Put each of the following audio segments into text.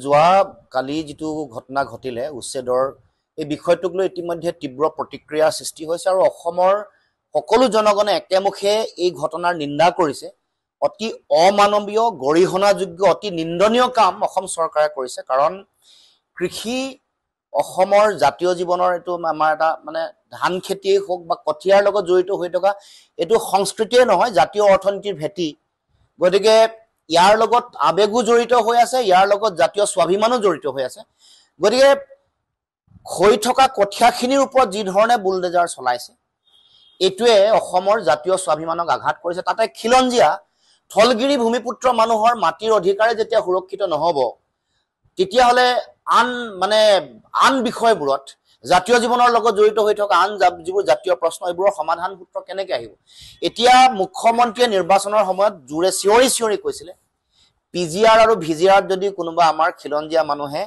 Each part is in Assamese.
যোৱা কালি যিটো ঘটনা ঘটিলে উচ্ছেদৰ এই বিষয়টোক লৈ ইতিমধ্যে তীব্ৰ প্ৰতিক্ৰিয়া সৃষ্টি হৈছে আৰু অসমৰ সকলো জনগণে একেমুখে এই ঘটনাৰ নিন্দা কৰিছে। অতি অমানৱীয় গৰিহণাযোগ্য অতি নিন্দনীয় কাম অসম চৰকাৰে কৰিছে। কাৰণ কৃষি অসমৰ জাতীয় জীৱনৰ এইটো আমাৰ এটা মানে ধান খেতিয়ে হওক বা কঠিয়াৰ লগত জড়িত হৈ থকা এইটো সংস্কৃতিয়ে নহয়, জাতীয় অৰ্থনীতিৰ ভেটি। গতিকে ইয়াৰ লগত আবেগো জড়িত হৈ আছে, ইয়াৰ লগত জাতীয় স্বাভিমানো জড়িত হৈ আছে। গতিকে হৈ থকা কঠিয়াখিনিৰ ওপৰত যি ধৰণে বুলডেজাৰ চলাইছে এইটোৱে অসমৰ জাতীয় স্বাভিমানক আঘাত কৰিছে। তাতে খিলঞ্জীয়া থলগিৰি ভূমিপুত্ৰ মানুহৰ মাটিৰ অধিকাৰে যেতিয়া সুৰক্ষিত নহ'ব, তেতিয়াহ'লে আন বিষয়বোৰত জাতীয় জীৱনৰ লগত জড়িত হৈ থকা আন যিবোৰ জাতীয় প্ৰশ্ন এইবোৰৰ সমাধান সূত্ৰ কেনেকৈ আহিব? এতিয়া মুখ্যমন্ত্ৰীয়ে নিৰ্বাচনৰ সময়ত জোৰে চিঞৰি কৈছিলে PGR আৰু VGR যদি কোনোবা আমাৰ খিলঞ্জীয়া মানুহে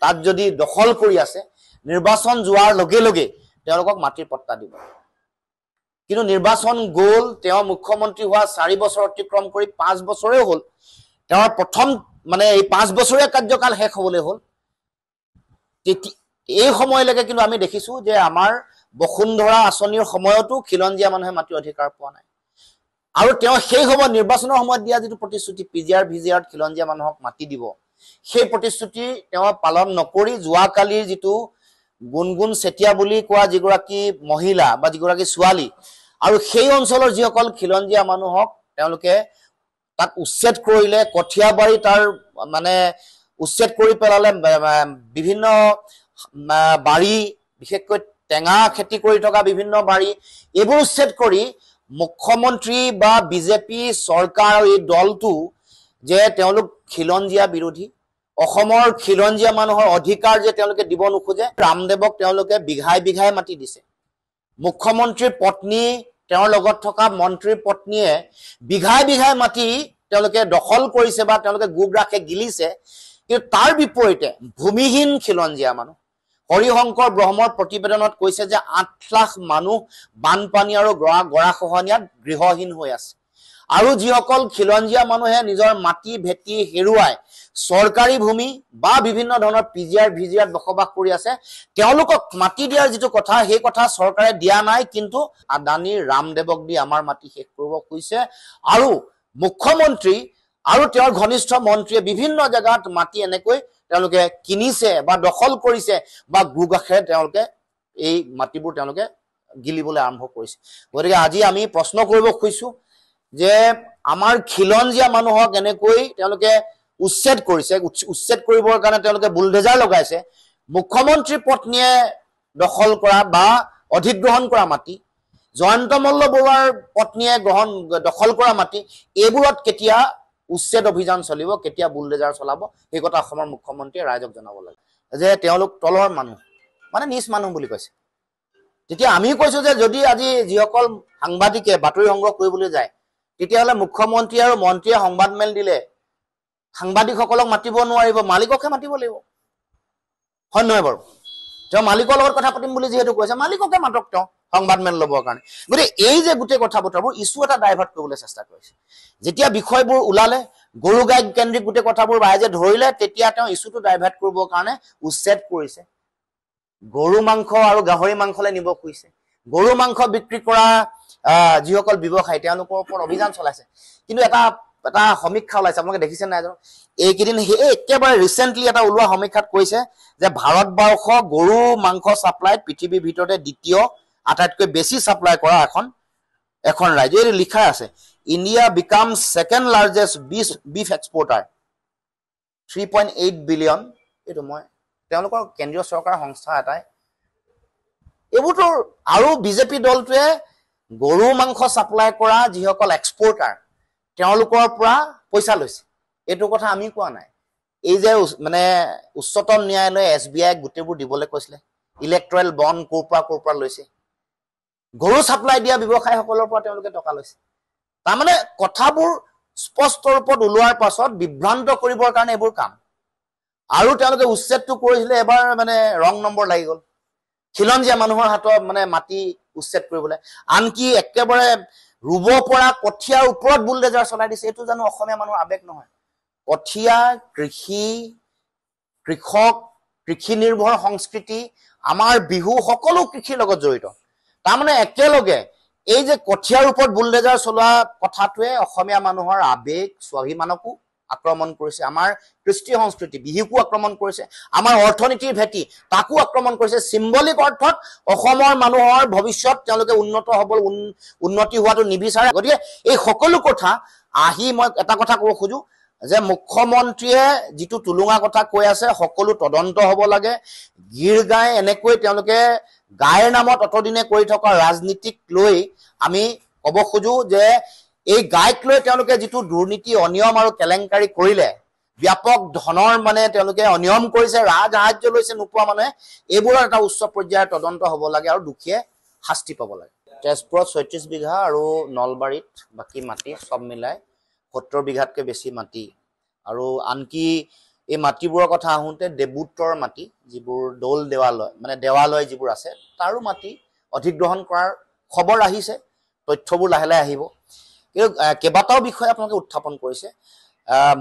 তাত যদি দখল কৰি আছে, নিৰ্বাচন যোৱাৰ লগে লগে তেওঁলোকক মাটিৰ পট্টা দিব। কিন্তু নিৰ্বাচন গ'ল, তেওঁ মুখ্যমন্ত্ৰী হোৱা 4 বছৰ অতিক্ৰম কৰি 5 বছৰেই হ'ল। তেওঁৰ প্ৰথম এই 5 বছৰীয়া কাৰ্যকাল শেষ হ'বলৈ হ'ল। এই সময়লৈকে কিন্তু আমি দেখিছো যে আমাৰ বসুন্ধৰা আঁচনিৰ সময়তো খিলঞ্জীয়া মানুহে মাটিৰ অধিকাৰ পোৱা নাই। আৰু তেওঁ সেই সময়ত নিৰ্বাচনৰ সময়ত দিয়া যিটো প্ৰতিশ্ৰুতি PGR VGR খিলঞ্জীয়া মানুহক মাটি দিব, সেই প্ৰতিশ্ৰুতি তেওঁ পালন নকৰি যোৱাকালিৰ যিটো গুণগুণ চেতিয়া বুলি কোৱা যিগৰাকী মহিলা বা যিগৰাকী ছোৱালী আৰু সেই অঞ্চলৰ যিসকল খিলঞ্জীয়া মানুহক তেওঁলোকে তাত উচ্ছেদ কৰিলে, কঠিয়াবাৰী তাৰ উচ্ছেদ কৰি পেলালে, বিভিন্ন বাৰী বিশেষকৈ টেঙা খেতি কৰি থকা বিভিন্ন বাৰী এইবোৰ উচ্ছেদ কৰি মুখ্যমন্ত্ৰী বা বিজেপি চৰকাৰ আৰু এই দলটো যে তেওঁলোক খিলঞ্জীয়া বিৰোধী, অসমৰ খিলঞ্জীয়া মানুহৰ অধিকাৰ যে তেওঁলোকে দিব নোখোজে। ৰামদেৱক তেওঁলোকে বিঘাই মাটি দিছে। মুখ্যমন্ত্ৰীৰ পত্নী, তেওঁৰ লগত থকা মন্ত্ৰীৰ পত্নীয়ে বিঘাই মাটি তেওঁলোকে দখল কৰিছে বা তেওঁলোকে গোগ্ৰাসে গিলিছে। কিন্তু তাৰ বিপৰীতে ভূমিহীন খিলঞ্জীয়া মানুহ, হৰিশংকৰ ব্ৰহ্মৰ প্ৰতিবেদনত কৈছে যে 8 লাখ মানুহ বানপানী আৰু গৰাখহনীয়াত গৃহহীন হৈ আছে। আৰু যিসকল খিলঞ্জীয়া মানুহে নিজৰ মাটি ভেটি হেৰুৱাই চৰকাৰী ভূমি বা বিভিন্ন ধৰণৰ PGR VGR বসবাস কৰি আছে, তেওঁলোকক মাটি দিয়াৰ যিটো কথা, সেই কথা চৰকাৰে দিয়া নাই। কিন্তু আদানী ৰামদেৱক দি আমাৰ মাটি শেষ কৰিব খুজিছে। আৰু মুখ্যমন্ত্ৰী আৰু তেওঁৰ ঘনিষ্ঠ মন্ত্ৰীয়ে বিভিন্ন জেগাত মাটি এনেকৈ তেওঁলোকে কিনিছে বা দখল কৰিছে বা গোগ্ৰাসেৰে তেওঁলোকে এই মাটিবোৰ তেওঁলোকে গিলিবলৈ আৰম্ভ কৰিছে। গতিকে আজি আমি প্ৰশ্ন কৰিব খুজিছো যে আমাৰ খিলঞ্জীয়া মানুহক এনেকৈ তেওঁলোকে উচ্ছেদ কৰিছে, উচ্ছেদ কৰিবৰ কাৰণে তেওঁলোকে বুলডেজাৰ লগাইছে। মুখ্যমন্ত্ৰীৰ পত্নীয়ে দখল কৰা বা অধিগ্ৰহণ কৰা মাটি, জয়ন্ত মল্ল বৰুৱাৰ পত্নীয়ে দখল কৰা মাটি, এইবোৰত কেতিয়া উচ্ছেদ অভিযান চলিব, কেতিয়া বুলডেজাৰ চলাব, সেই কথা অসমৰ মুখ্যমন্ত্ৰীয়ে ৰাইজক জনাব লাগে যে তেওঁলোক তলৰ মানুহ, নিজ মানুহ বুলি কৈছে। তেতিয়া আমি কৈছো যে যদি আজি যিসকল সাংবাদিকে বাতৰি সংগ্ৰহ কৰিবলৈ যায়, তেতিয়াহ'লে মুখ্যমন্ত্ৰী আৰু মন্ত্ৰীয়ে সংবাদ মেল দিলে সাংবাদিকসকলক মাতিব নোৱাৰিব, মালিককহে মাতিব লাগিব। হয় নহয় বাৰু? তেওঁ মালিকৰ লগত কথা পাতিম বুলি যিহেতু কৈছে, মালিককে মাতক তেওঁ সংবাদ মেল ল'বৰ কাৰণে। গতিকে এই যে গোটেই কথা বতৰাবোৰ ইছ্যু এটা ডাইভাৰ্ট কৰিবলৈ চেষ্টা কৰিছে। যেতিয়া বিষয়বোৰ ওলালে, গৰু গাই কেন্দ্ৰিক গোটেই কথাবোৰ ৰাইজে ধৰিলে, তেতিয়া তেওঁ ইছ্যুটো ডাইভাৰ্ট কৰিবৰ কাৰণে উচ্ছেদ কৰিছে। গৰু মাংস আৰু গাহৰি মাংসলৈ নিব খুজিছে। গৰু মাংস বিক্ৰী কৰা যিসকল ব্যৱসায়ী তেওঁলোকৰ ওপৰত অভিযান চলাইছে। কিন্তু এটা সমীক্ষা ওলাইছে, আপোনালোকে দেখিছে নাই জানো? এইকেইদিন একেবাৰে ৰিচেণ্টলি এটা ওলোৱা সমীক্ষাত কৈছে যে ভাৰতবৰ্ষ গৰু মাংস ছাপ্লাইত পৃথিৱীৰ ভিতৰতে দ্বিতীয় আটাইতকৈ বেছি ছাপ্লাই কৰা এখন ৰাজ্য। এইটো লিখা আছে, India becomes second largest beef exporter, 3.8 billion. এইটো তেওঁলোকৰ কেন্দ্ৰীয় চৰকাৰৰ সংস্থা এটাই। এইবোৰতো আৰু বিজেপি দলটোৱে গৰু মাংস ছাপ্লাই কৰা যিসকল এক্সপৰ্টাৰ তেওঁলোকৰ পৰা পইচা লৈছে। এইটো কথা আমি কোৱা নাই। এই যে উচ্চতম ন্যায়ালয়ে SBI গোটেইবোৰ দিবলৈ কৈছিলে, ইলেক্ট্ৰেল বণ্ড ক'ৰ পৰা লৈছে, গৰু ছাপ্লাই দিয়া ব্যৱসায়ীসকলৰ পৰা তেওঁলোকে টকা লৈছে। তাৰমানে কথাবোৰ স্পষ্ট ৰূপত ওলোৱাৰ পাছত বিভ্ৰান্ত কৰিবৰ কাৰণে এইবোৰ কাম। আৰু তেওঁলোকে উচ্ছেদটো কৰিছিলে, এবাৰ ৰং নম্বৰ লাগি গ'ল খিলঞ্জীয়া মানুহৰ হাতত মাটি উচ্ছেদ কৰিবলৈ। আনকি একেবাৰে ৰুব পৰা কঠিয়াৰ ওপৰত বুলডেজাৰ চলাই দিছে। এইটো জানো অসমীয়া মানুহৰ আবেগ নহয়? কঠিয়া, কৃষি, কৃষক, কৃষি নিৰ্ভৰ সংস্কৃতি, আমাৰ বিহু সকলো কৃষিৰ লগত জড়িত। তাৰমানে একেলগে এই যে কঠিয়াৰ ওপৰত বুলডেজাৰ চলোৱা কথাটোৱে অসমীয়া মানুহৰ আবেগ স্বাভিমানকো আক্ৰমণ কৰিছে, আমাৰ কৃষ্টি সংস্কৃতি বিহুকো আক্ৰমণ কৰিছে, আমাৰ অৰ্থনীতিৰ ভেটি তাকো আক্ৰমণ কৰিছে। চিম্বলিক অৰ্থত অসমৰ মানুহৰ ভৱিষ্যত তেওঁলোকে উন্নত হ'ব, উন্নতি হোৱাটো নিবিচাৰে। গতিকে এই সকলো কথা আহি মই এটা কথা ক'ব খোজো যে মুখ্যমন্ত্ৰীয়ে যিটো টুলুঙা কথা কৈ আছে সকলো তদন্ত হ'ব লাগে। গীৰ গাই এনেকৈ তেওঁলোকে গাইৰ নামত অতদিনে কৰি থকা ৰাজনীতিক লৈ আমি ক'ব খোজো যে এই গাইক লৈ তেওঁলোকে যিটো দুৰ্নীতি অনিয়ম আৰু কেলেংকাৰী কৰিলে, ব্যাপক ধনৰ মানে তেওঁলোকে অনিয়ম কৰিছে, ৰাজসাহায্য লৈছে নোপোৱা মানুহে, এইবোৰৰ এটা উচ্চ পৰ্যায়ৰ তদন্ত হ'ব লাগে আৰু দুখীয়ে শাস্তি পাব লাগে। তেজপুৰত ৩৬ বিঘা আৰু নলবাৰীত বাকী মাটি চব মিলাই ৭০ বিঘাতকৈ বেছি মাটি। আৰু আনকি এই মাটিবোৰৰ কথা আহোঁতে দেৱোত্তৰ মাটি যিবোৰ দৌল দেৱালয় মানে দেৱালয় যিবোৰ আছে তাৰো মাটি অধিগ্ৰহণ কৰাৰ খবৰ আহিছে, তথ্যবোৰ লাহে লাহে আহিব। কিন্তু কেইবাটাও বিষয় আপোনালোকে উত্থাপন কৰিছে।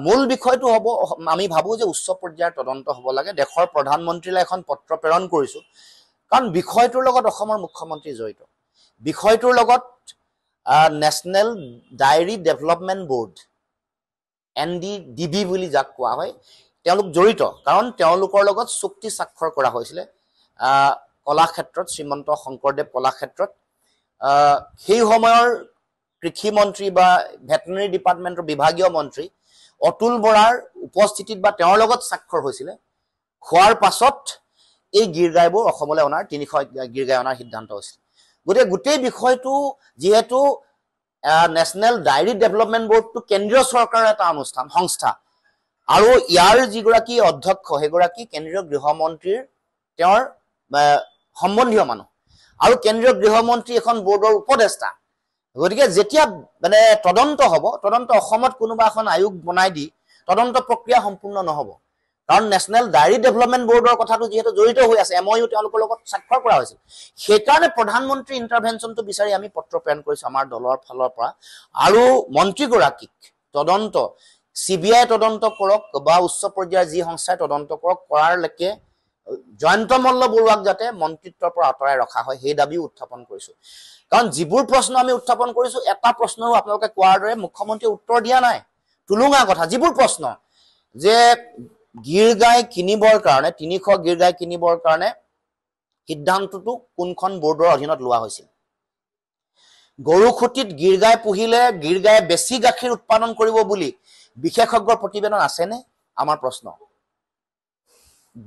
মূল বিষয়টো হ'ব আমি ভাবোঁ যে উচ্চ পৰ্যায়ৰ তদন্ত হ'ব লাগে। দেশৰ প্ৰধানমন্ত্ৰীলৈ এখন পত্ৰ প্ৰেৰণ কৰিছোঁ, কাৰণ বিষয়টোৰ লগত অসমৰ মুখ্যমন্ত্ৰী জড়িত। বিষয়টোৰ লগত national diary development board NDDB বুলি যাক কোৱা হয় তেওঁলোক জড়িত, কাৰণ তেওঁলোকৰ লগত চুক্তি স্বাক্ষৰ কৰা হৈছিলে কলাক্ষেত্ৰত, শ্ৰীমন্ত শংকৰদেৱ কলাক্ষেত্ৰত। সেই সময়ৰ কৃষি মন্ত্ৰী বা ভেটেনেৰী ডিপাৰ্টমেণ্টৰ বিভাগীয় মন্ত্ৰী অতুল বৰাৰ উপস্থিতিত বা তেওঁৰ লগত স্বাক্ষৰ হৈছিলে। হোৱাৰ পাছত এই গীৰ গাইবোৰ অসমলৈ অনাৰ ৩০০ গীৰ গাই অনাৰ সিদ্ধান্ত হৈছিল। গতিকে গোটেই বিষয়টো যিহেতু নেশ্যনেল ডায়েৰী ডেভেলপমেণ্ট বোৰ্ডটো কেন্দ্ৰীয় চৰকাৰৰ এটা অনুষ্ঠান সংস্থা, আৰু ইয়াৰ যিগৰাকী অধ্যক্ষ সেইগৰাকী কেন্দ্ৰীয় গৃহমন্ত্ৰীৰ তেওঁৰ সম্বন্ধীয় মানুহ, আৰু কেন্দ্ৰীয় গৃহমন্ত্ৰী এখন বোৰ্ডৰ উপদেষ্টা। গতিকে যেতিয়া মানে তদন্ত হ'ব, তদন্ত অসমত কোনোবা এখন আয়োগ বনাই দি তদন্ত প্ৰক্ৰিয়া সম্পূৰ্ণ নহ'ব, কাৰণ নেশ্যনেল ডায়েৰী ডেভেলপমেণ্ট বোৰ্ডৰ কথাটো যিহেতু জড়িত হৈ আছে, MOU তেওঁলোকৰ লগত স্বাক্ষৰ কৰা হৈছিল। সেইকাৰণে প্ৰধানমন্ত্ৰী ইণ্টাৰভেনশ্যনটো বিচাৰি আমি পত্ৰ প্ৰেৰণ কৰিছোঁ আমাৰ দলৰ ফালৰ পৰা। আৰু মন্ত্ৰীগৰাকীক তদন্ত CBI তদন্ত কৰক বা উচ্চ পৰ্যায়ৰ যি সংস্থাই তদন্ত কৰক, কৰাৰলৈকে জয়ন্ত মল্ল বৰুৱাক যাতে মন্ত্ৰিত্বৰ পৰা আঁতৰাই ৰখা হয় সেই দাবীও উত্থাপন কৰিছোঁ। কাৰণ যিবোৰ প্ৰশ্ন আমি উত্থাপন কৰিছোঁ, এটা প্ৰশ্নও আপোনালোকে কোৱাৰ দৰে মুখ্যমন্ত্ৰীয়ে উত্তৰ দিয়া নাই। টুলুঙা কথা যিবোৰ প্ৰশ্ন যে গীৰ গাই কিনিবৰ কাৰণে ৩০০ গীৰ গাই কিনিবৰ কাৰণে সিদ্ধান্তটো কোনখন বোৰ্ডৰ অধীনত লোৱা হৈছিল। গৰুখুটিত গীৰ গাই পুহিলে গীৰ গায়ে বেছি গাখীৰ উৎপাদন কৰিব বুলি বিশেষজ্ঞৰ প্ৰতিবেদন আছেনে? আমাৰ প্ৰশ্ন।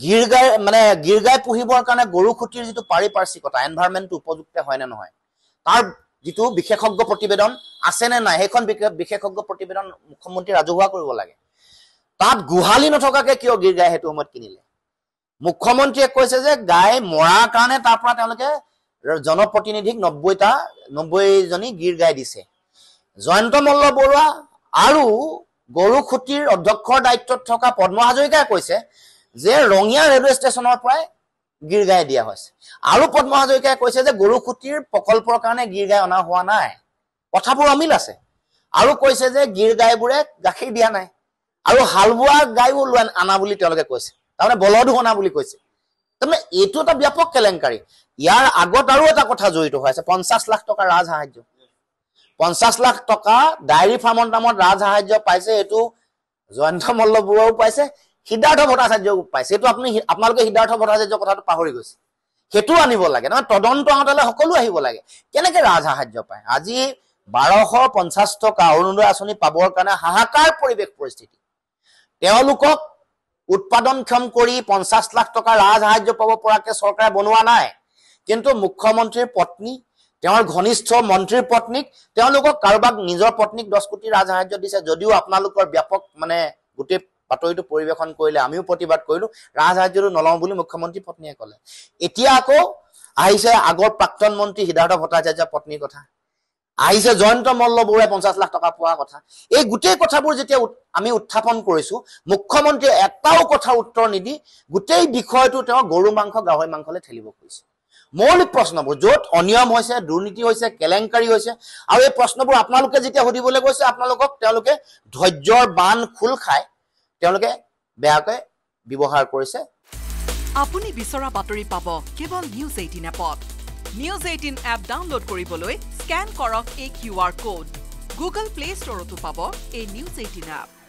গীৰ গাই পুহিবৰ কাৰণে গৰুখুটিৰ যিটো পাৰিপাৰ্শ্বিকতা এনভাইৰনমেণ্টটো উপযুক্ত হয় নে নহয়, তাৰ যিটো বিশেষজ্ঞ প্ৰতিবেদন আছেনে নাই, সেইখন বিশেষজ্ঞ প্ৰতিবেদন মুখ্যমন্ত্ৰী ৰাজহুৱা কৰিব লাগে। তাত গোহালি নথকাকে কিয় গীৰ গাই সেইটো সময়ত কিনিলে? মুখ্যমন্ত্ৰীয়ে কৈছে যে গাই মৰাৰ কাৰণে তাৰ পৰা তেওঁলোকে জনপ্ৰতিনিধিক ৯০জনী গীৰ গাই দিছে। জয়ন্ত মল্ল বৰুৱা আৰু গৰুখুটিৰ অধ্যক্ষৰ দায়িত্বত থকা পদ্ম হাজৰিকাই কৈছে যে ৰঙিয়া ৰেলৱে ষ্টেচনৰ পৰাই গীৰ গাই দিয়া হৈছে, আৰু পদ্ম হাজৰিকাই কৈছে যে গৰুখুটিৰ প্ৰকল্পৰ কাৰণে গীৰ গাই অনা হোৱা নাই। কথাবোৰ অমিল আছে। আৰু কৈছে যে গীৰ গাইবোৰে গাখীৰ দিয়া নাই, আৰু হাল বোৱা গাইও আনা বুলি তেওঁলোকে কৈছে, তাৰমানে বলদো অনা বুলি কৈছে। তাৰমানে এইটো এটা ব্যাপক কেলেংকাৰী। ইয়াৰ আগত আৰু এটা কথা জড়িত হৈ আছে, ৫০ লাখ টকা ৰাজসাহায্য। ৫০ লাখ টকা ডায়েৰী ফাৰ্মৰ নামত ৰাজসাহায্য পাইছে, এইটো জয়ন্ত মল্ল বৰুৱাও পাইছে, সিদ্ধাৰ্থ ভট্টাচাৰ্যও পাইছে। এইটো আপোনালোকে সিদ্ধাৰ্থ ভট্টাচাৰ্যৰ কথাটো পাহৰি গৈছে, সেইটো আনিব লাগে নহয়। তদন্ত আঁতৰলৈ সকলো আহিব লাগে, কেনেকে ৰাজসাহায্য পায়। আজি ১২৫০ টকা অৰুণোদয় আঁচনি পাবৰ কাৰণে হাহাকাৰ পৰিৱেশ পৰিস্থিতি। তেওঁলোকক উৎপাদনক্ষম কৰি ৫০ লাখ টকা ৰাজসাহায্য পাব পৰাকে চৰকাৰে বনোৱা নাই, কিন্তু মুখ্যমন্ত্ৰীৰ পত্নী, তেওঁৰ ঘনিষ্ঠ মন্ত্ৰীৰ পত্নীক, তেওঁলোকক কাৰোবাক নিজৰ পত্নীক ১০ কোটি ৰাজসাহায্য দিছে। যদিও আপোনালোকৰ ব্যাপক গোটেই বাতৰিটো পৰিৱেশন কৰিলে, আমিও প্ৰতিবাদ কৰিলো, ৰাজসাহায্যটো নলওঁ বুলি মুখ্যমন্ত্ৰী পত্নীয়ে ক'লে। এতিয়া আকৌ আহিছে আগৰ প্ৰাক্তন মন্ত্ৰী সিদ্ধাৰ্থ ভট্টাচাৰ্যৰ পত্নীৰ কথা, আহিছে জয়ন্ত মল্ল বৰুৱাই ৫০ লাখ টকা পোৱাৰ কথা। এই গোটেই কথাবোৰ যেতিয়া আমি উত্থাপন কৰিছো, মুখ্যমন্ত্ৰীয়ে এটাও কথাৰ উত্তৰ নিদি গোটেই বিষয়টো তেওঁ গৰু মাংস গাহৰি মাংসলৈ ঠেলিব খুজিছে। মৌলিক প্ৰশ্নবোৰ য'ত অনিয়ম হৈছে, দুৰ্নীতি হৈছে, কেলেংকাৰী হৈছে, আৰু এই প্ৰশ্নবোৰ আপোনালোকে যেতিয়া সুধিবলৈ গৈছে, আপোনালোকক তেওঁলোকে ধৈৰ্যৰ বান খোল খাই তেওঁলোকে বেয়াকৈ ব্যৱহাৰ কৰিছে। আপুনি বিচৰা বাতৰি পাব কেৱল নিউজ 18 এপত। নিউজ 18 এপ ডাউনলোড কৰিবলৈ স্কেন কৰক এই QR কোড। গুগল প্লে ষ্টৰতো পাব এই নিউজ 18 এপ।